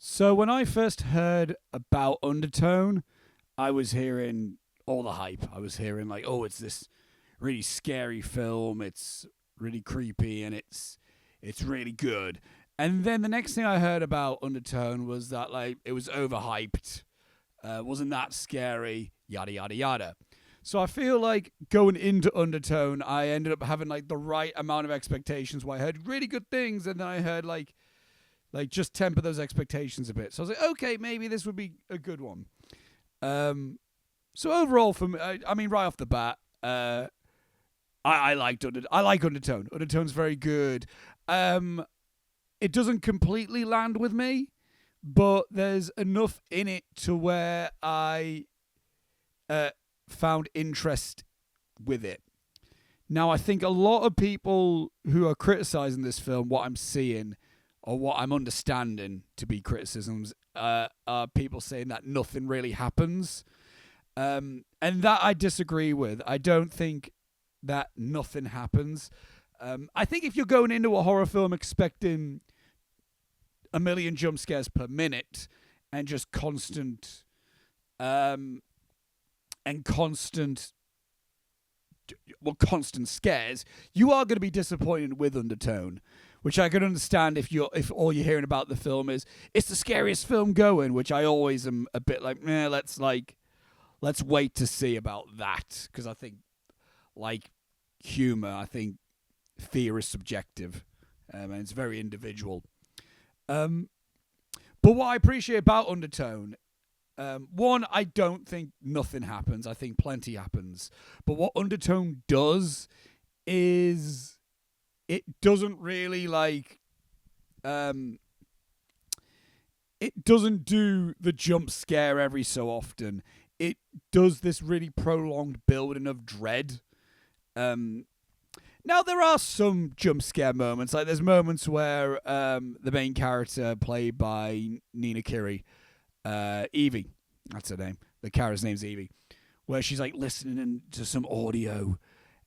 So when I first heard about Undertone, I was hearing all the hype. I was hearing like, oh, it's this really scary film. It's really creepy and it's really good. And then the next thing I heard about Undertone was that like it was overhyped, wasn't that scary, yada yada yada. So I feel like going into Undertone, I ended up having like the right amount of expectations. Where I heard really good things, and then I heard like just temper those expectations a bit. So I was like, okay, maybe this would be a good one. So overall, for me, I mean, right off the bat, I I like Undertone. Undertone's very good. It doesn't completely land with me, but there's enough in it to where I found interest with it. Now, I think a lot of people who are criticizing this film, what I'm seeing or what I'm understanding to be criticisms, are people saying that nothing really happens. And that I disagree with. I don't think that nothing happens. I think if you're going into a horror film expecting a million jump scares per minute and just constant constant scares, you are going to be disappointed with Undertone, which I can understand if all you're hearing about the film is it's the scariest film going, which I always am a bit like, let's wait to see about that, because I think like humor, I think fear is subjective, and it's very individual. But what I appreciate about Undertone, one, I don't think nothing happens. I think plenty happens. But what Undertone does is it doesn't really it doesn't do the jump scare every so often. It does this really prolonged building of dread. Now, there are some jump scare moments. Like, there's moments where the main character, played by Nina Kiri, Evie, that's her name. The character's name's Evie, where she's like listening to some audio,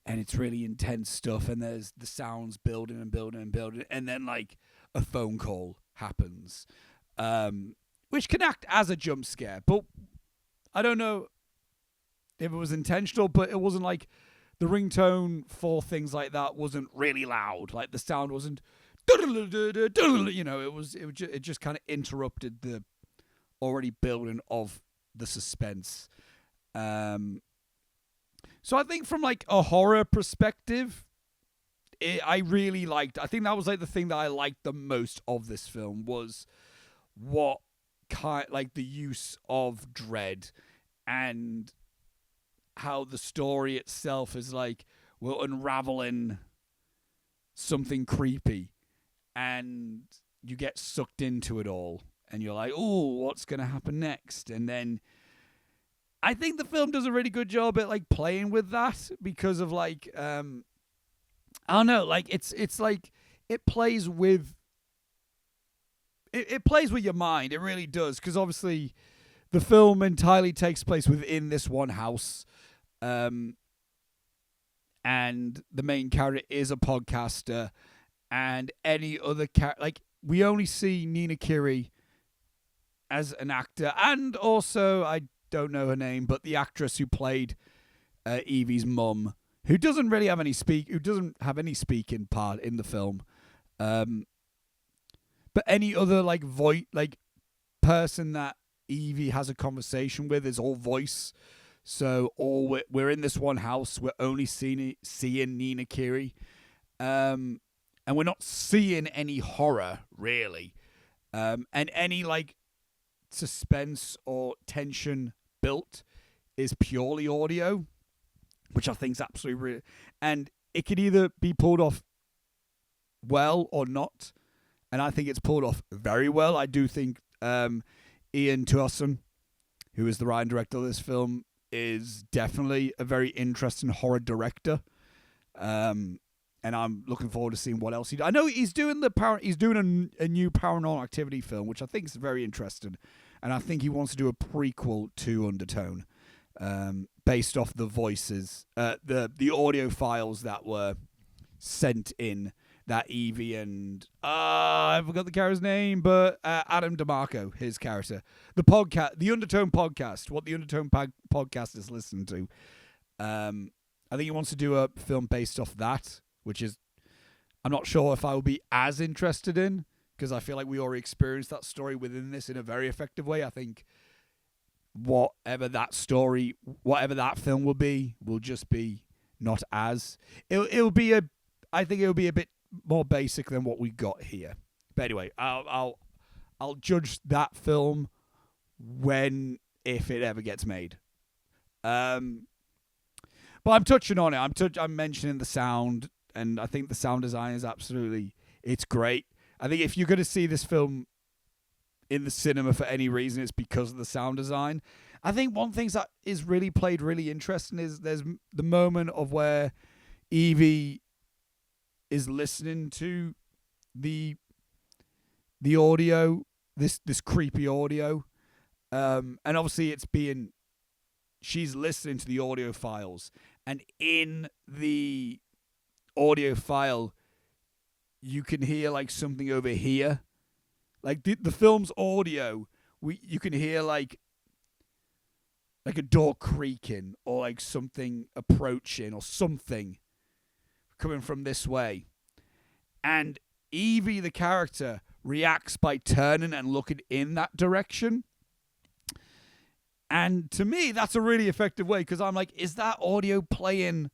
and it's really intense stuff, and there's the sounds building and building and building, and then like a phone call happens, which can act as a jump scare. But I don't know if it was intentional, but it wasn't like the ringtone for things like that wasn't really loud. Like the sound wasn't, it just kind of interrupted the already building of the suspense. So I think from like a horror perspective, I really liked. I think that was like the thing that I liked the most of this film was what kind like the use of dread and how the story itself is like we're unraveling something creepy and you get sucked into it all and you're like, oh, what's going to happen next? And then I think the film does a really good job at like playing with that because of like, I don't know, like it's like it plays with it plays with your mind. It really does, because obviously the film entirely takes place within this one house. And the main character is a podcaster, and any other like we only see Nina Kiri as an actor, and also I don't know her name, but the actress who played Evie's mum, who doesn't have any speaking part in the film, but any other like person that Evie has a conversation with is all voice. So we're in this one house. We're only seeing Nina Kiri, and we're not seeing any horror really, and any like suspense or tension built is purely audio, which I think is absolutely real. And it could either be pulled off well or not, and I think it's pulled off very well. I do think Ian Tuason, who is the writer and director of this film, is definitely a very interesting horror director, and I'm looking forward to seeing what else he does. I know he's doing a new Paranormal Activity film, which I think is very interesting, and I think he wants to do a prequel to Undertone, based off the voices, the audio files that were sent in that Evie and I forgot the character's name, but Adam DeMarco, his character, the Undertone podcast, what the Undertone podcast is listening to. I think he wants to do a film based off that, which is I'm not sure if I will be as interested in, because I feel like we already experienced that story within this in a very effective way. I think whatever that film will be, will just be not as it'll be I think it'll be a bit more basic than what we got here. But anyway, I'll judge that film if it ever gets made. But I'm touching on it. I'm mentioning the sound, and I think the sound design is it's great. I think if you're going to see this film in the cinema for any reason, it's because of the sound design. I think one thing that is really played really interesting is there's the moment of where Evie is listening to the audio, this creepy audio, and obviously she's listening to the audio files, and in the audio file you can hear like something over here, like the film's audio. You can hear like a door creaking or like something approaching or something coming from this way. And Evie, the character, reacts by turning and looking in that direction. And to me, that's a really effective way, because I'm like, is that audio playing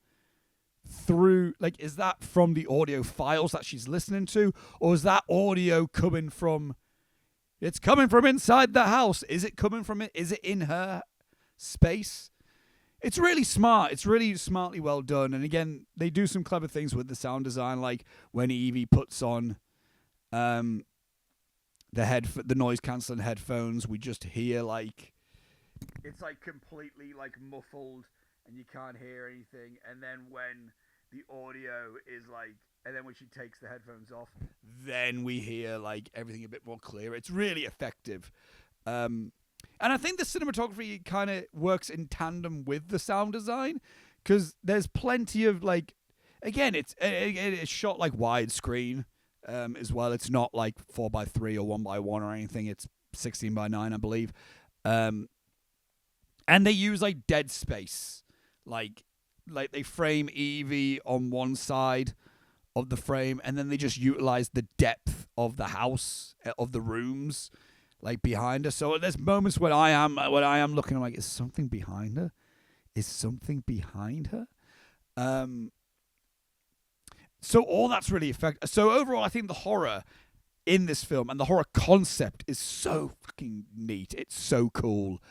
through, like, is that from the audio files that she's listening to? Or is that audio coming from, it's coming from inside the house? Is it coming from it? Is it in her space? It's really smart. It's really smartly well done. And again, they do some clever things with the sound design, like when Evie puts on the noise cancelling headphones, we just hear like it's like completely like muffled and you can't hear anything. And then when the audio is like, and then when she takes the headphones off, then we hear like everything a bit more clear. It's really effective. And I think the cinematography kind of works in tandem with the sound design, because there's plenty of like, again, it's shot like widescreen as well. It's not like 4:3 or 1:1 or anything. It's 16:9, I believe. And they use like dead space, like they frame Evie on one side of the frame, and then they just utilize the depth of the house, of the rooms, like behind her. So there's moments when I am looking, I'm like, is something behind her? Is something behind her? So all that's really effective. So overall, I think the horror in this film and the horror concept is so fucking neat. It's so cool.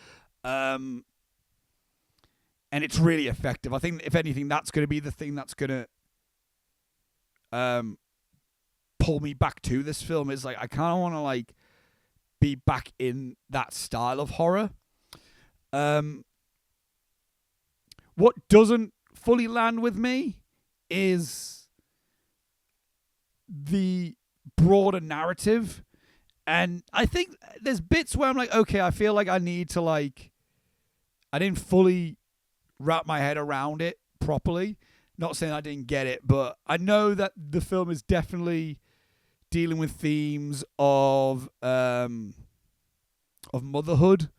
And it's really effective. I think, if anything, that's going to be the thing that's going to pull me back to this film. Is like, I kind of want to like be back in that style of horror. What doesn't fully land with me is the broader narrative. And I think there's bits where I'm like, okay, I feel like I need to like, I didn't fully wrap my head around it properly. Not saying I didn't get it, but I know that the film is definitely dealing with themes of motherhood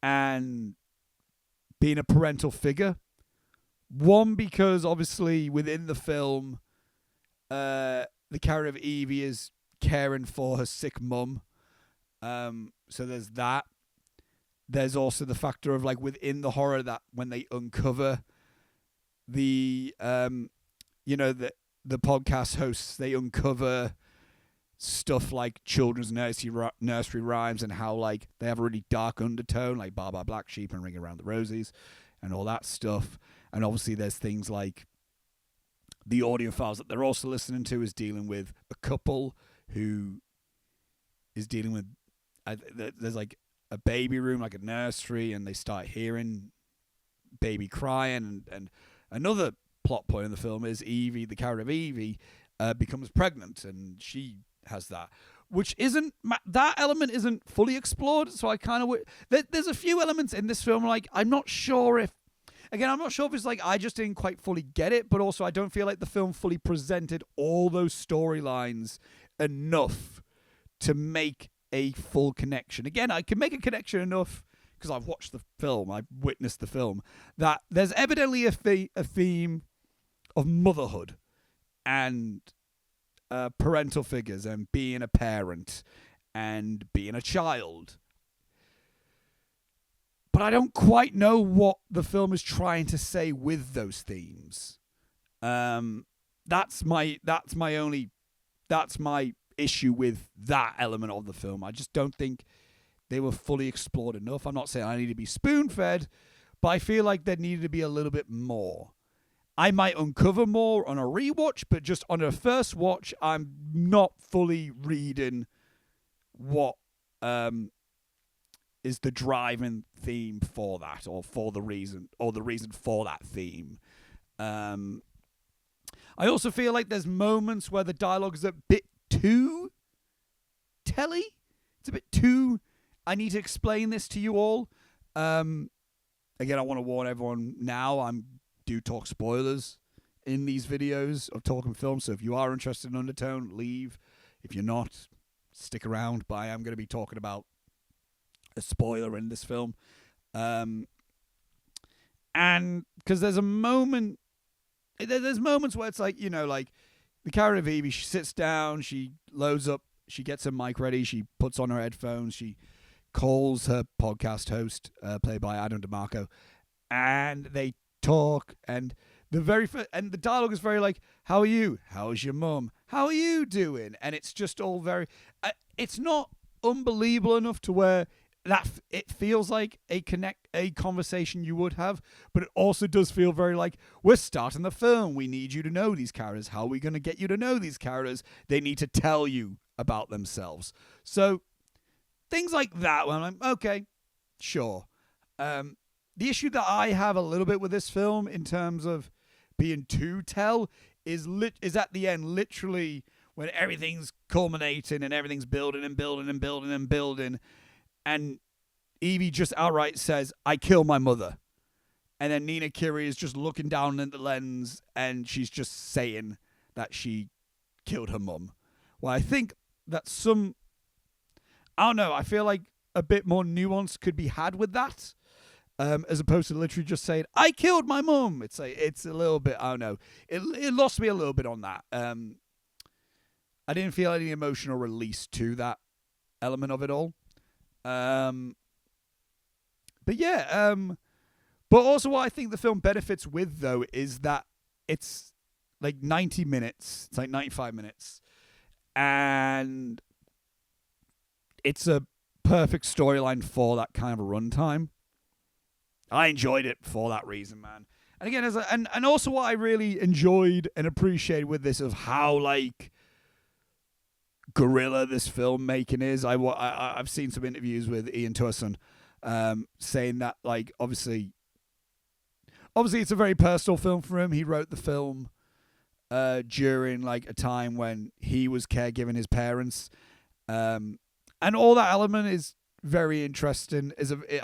and being a parental figure. One, because obviously within the film, the character of Evie is caring for her sick mum. So there's that. There's also the factor of like within the horror that when they uncover the the podcast hosts, they uncover stuff like children's nursery rhymes and how like they have a really dark undertone, like Baa Baa Black Sheep and Ring Around the Rosies and all that stuff. And obviously there's things like the audio files that they're also listening to is dealing with a couple who is dealing with there's like a baby room, like a nursery, and they start hearing baby crying. And another plot point in the film is Evie, the character of Evie, becomes pregnant, and she has that, which isn't, that element isn't fully explored. So I kind of, there's a few elements in this film, like, I'm not sure if, again, I'm not sure if it's like I just didn't quite fully get it, but also I don't feel like the film fully presented all those storylines enough to make a full connection. Again, I can make a connection enough because I've watched the film, I've witnessed the film, that there's evidently a theme of motherhood and parental figures and being a parent and being a child. But I don't quite know what the film is trying to say with those themes. That's my issue with that element of the film. I just don't think they were fully explored enough. I'm not saying I need to be spoon-fed, but I feel like there needed to be a little bit more. I might uncover more on a rewatch, but just on a first watch, I'm not fully reading what is the driving theme for that, or the reason for that theme. I also feel like there's moments where the dialogue is a bit too telly. It's a bit too, I need to explain this to you all. Again, I want to warn everyone now, I do talk spoilers in these videos of talking film, so if you are interested in Undertone, leave. If you're not, stick around, but I am going to be talking about a spoiler in this film. And because there's moments where it's like, like the character of Evie, she sits down, she loads up, she gets her mic ready, she puts on her headphones, she calls her podcast host, played by Adam DeMarco, and they talk, and the dialogue is very like, how are you? How's your mum? How are you doing? And it's just all very, it's not unbelievable enough to where that it feels like a conversation you would have, but it also does feel very like, we're starting the film, we need you to know these characters. How are we going to get you to know these characters? They need to tell you about themselves. So things like that, when I'm like, okay, sure. The issue that I have a little bit with this film in terms of being too tell is at the end, literally when everything's culminating and everything's building and building and building and building, and Evie just outright says, I killed my mother. And then Nina Kiri is just looking down at the lens and she's just saying that she killed her mum. Well, I think that I don't know, I feel like a bit more nuance could be had with that. As opposed to literally just saying, I killed my mum. It's a little bit, I don't know. It lost me a little bit on that. I didn't feel any emotional release to that element of it all. But yeah, but also what I think the film benefits with, though, is that it's like 90 minutes. It's like 95 minutes. And it's a perfect storyline for that kind of a runtime. I enjoyed it for that reason, man. And again, and also what I really enjoyed and appreciated with this of how like guerrilla this filmmaking is. I've seen some interviews with Ian Tusson, saying that like obviously it's a very personal film for him. He wrote the film during like a time when he was caregiving his parents, and all that element is very interesting.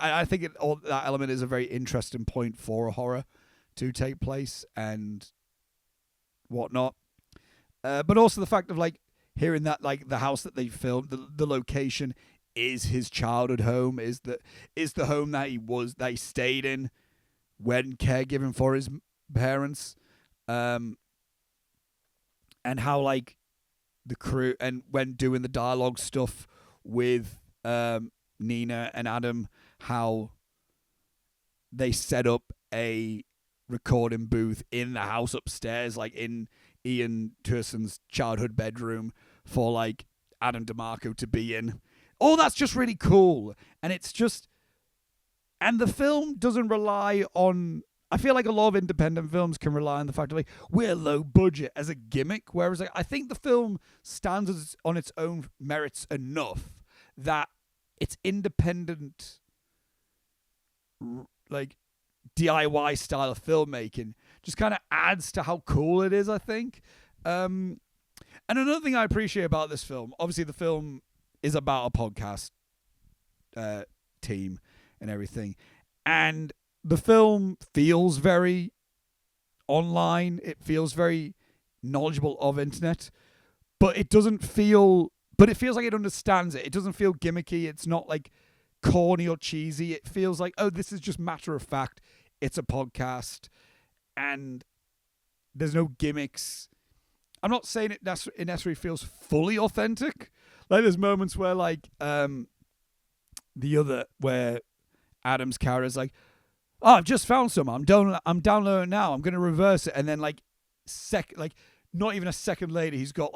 I think all that element is a very interesting point for a horror to take place and whatnot. But also the fact of like hearing that like the house that they filmed, the location is his childhood home, is the home that he stayed in when caregiving for his parents, and how like the crew and when doing the dialogue stuff with Nina and Adam, how they set up a recording booth in the house upstairs, like in Ian Turson's childhood bedroom, for like Adam DeMarco to be in. Oh, that's just really cool. And it's just, and the film doesn't rely on, I feel like a lot of independent films can rely on the fact of like, we're low budget as a gimmick, whereas like, I think the film stands on its own merits enough that it's independent, like DIY style of filmmaking just kind of adds to how cool it is, I think. And another thing I appreciate about this film, obviously the film is about a podcast team and everything. And the film feels very online. It feels very knowledgeable of internet, but it doesn't feel. But it feels like it understands it. It doesn't feel gimmicky. It's not like corny or cheesy. It feels like, oh, this is just matter of fact. It's a podcast, and there's no gimmicks. I'm not saying it necessarily feels fully authentic. Like there's moments where like where Adam's character is like, oh, I've just found some. I'm downloading now. I'm gonna reverse it, and then like not even a second later, he's got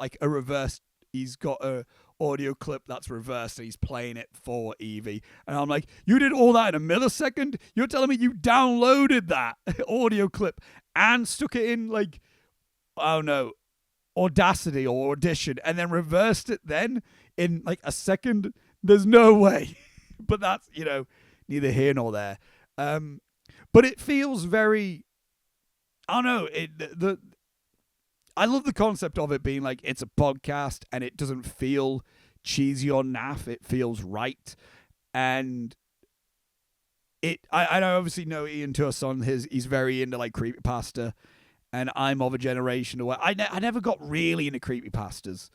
a audio clip that's reversed and he's playing it for Evie. And I'm like, you did all that in a millisecond? You're telling me you downloaded that audio clip and stuck it in like, I don't know, Audacity or Audition and then reversed it then in like a second? There's no way. But that's, neither here nor there. But it feels very, I don't know, I love the concept of it being like it's a podcast and it doesn't feel cheesy or naff. It feels right. And I obviously know Ian Tucson, he's very into like creepypasta, and I'm of a generation where I never got really into creepypastas.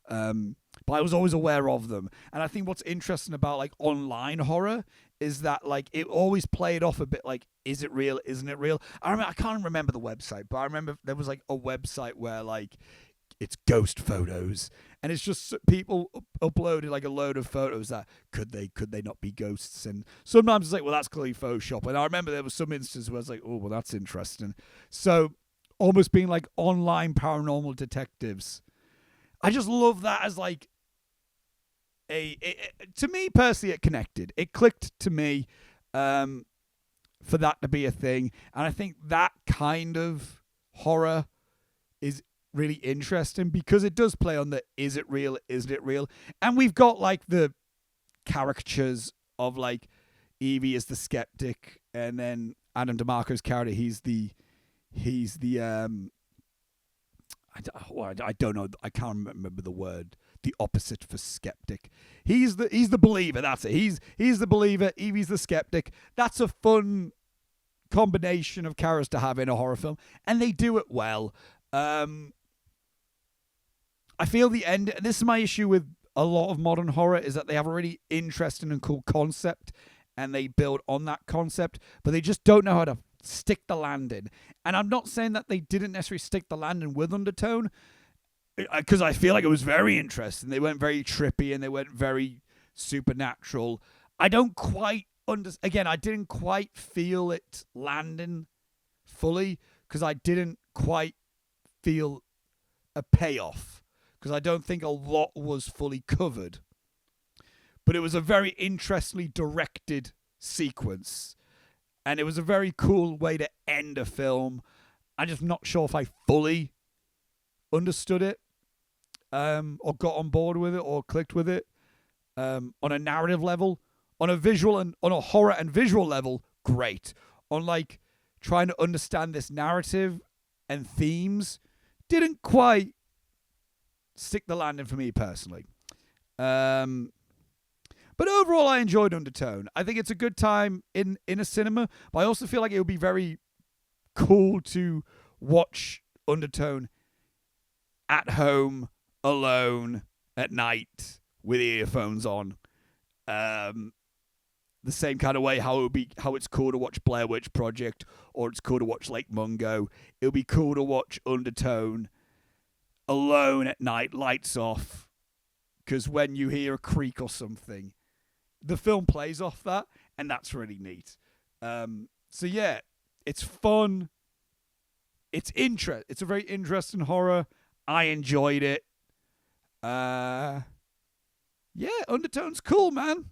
But I was always aware of them. And I think what's interesting about like online horror is that like it always played off a bit like, is it real? Isn't it real? I can't remember the website, but I remember there was like a website where like it's ghost photos, and it's just people uploaded like a load of photos that could they not be ghosts, and sometimes it's like, well, that's clearly Photoshop. And I remember there was some instances where I was like, oh, well, that's interesting. So almost being like online paranormal detectives. I just love that as like to me personally, it connected. It clicked to me for that to be a thing. And I think that kind of horror is really interesting because it does play on the is it real, isn't it real? And we've got like the caricatures of like Evie as the skeptic, and then Adam DeMarco's character, he's the I don't know. I can't remember the word. The opposite for skeptic. He's the believer. That's it. He's the believer. Evie's the skeptic. That's a fun combination of characters to have in a horror film, and they do it well. I feel the end. This is my issue with a lot of modern horror, is that they have a really interesting and cool concept, and they build on that concept, but they just don't know how to stick the landing. And I'm not saying that they didn't necessarily stick the landing with Undertone, because I feel like it was very interesting. They went very trippy and they went very supernatural. I don't quite again, I didn't quite feel it landing fully because I didn't quite feel a payoff, because I don't think a lot was fully covered. But it was a very interestingly directed sequence, and it was a very cool way to end a film. I'm just not sure if I fully understood it, or got on board with it, or clicked with it. On a narrative level, on a visual and on a horror and visual level, great. On like trying to understand this narrative and themes, didn't quite stick the landing for me personally. But overall, I enjoyed Undertone. I think it's a good time in a cinema, but I also feel like it would be very cool to watch Undertone at home, alone, at night, with earphones on. The same kind of way how it's cool to watch Blair Witch Project, or it's cool to watch Lake Mungo. It would be cool to watch Undertone alone at night, lights off, because when you hear a creak or something, the film plays off that, and that's really neat. So yeah, it's fun. It's a very interesting horror. I enjoyed it. Yeah, Undertone's cool, man.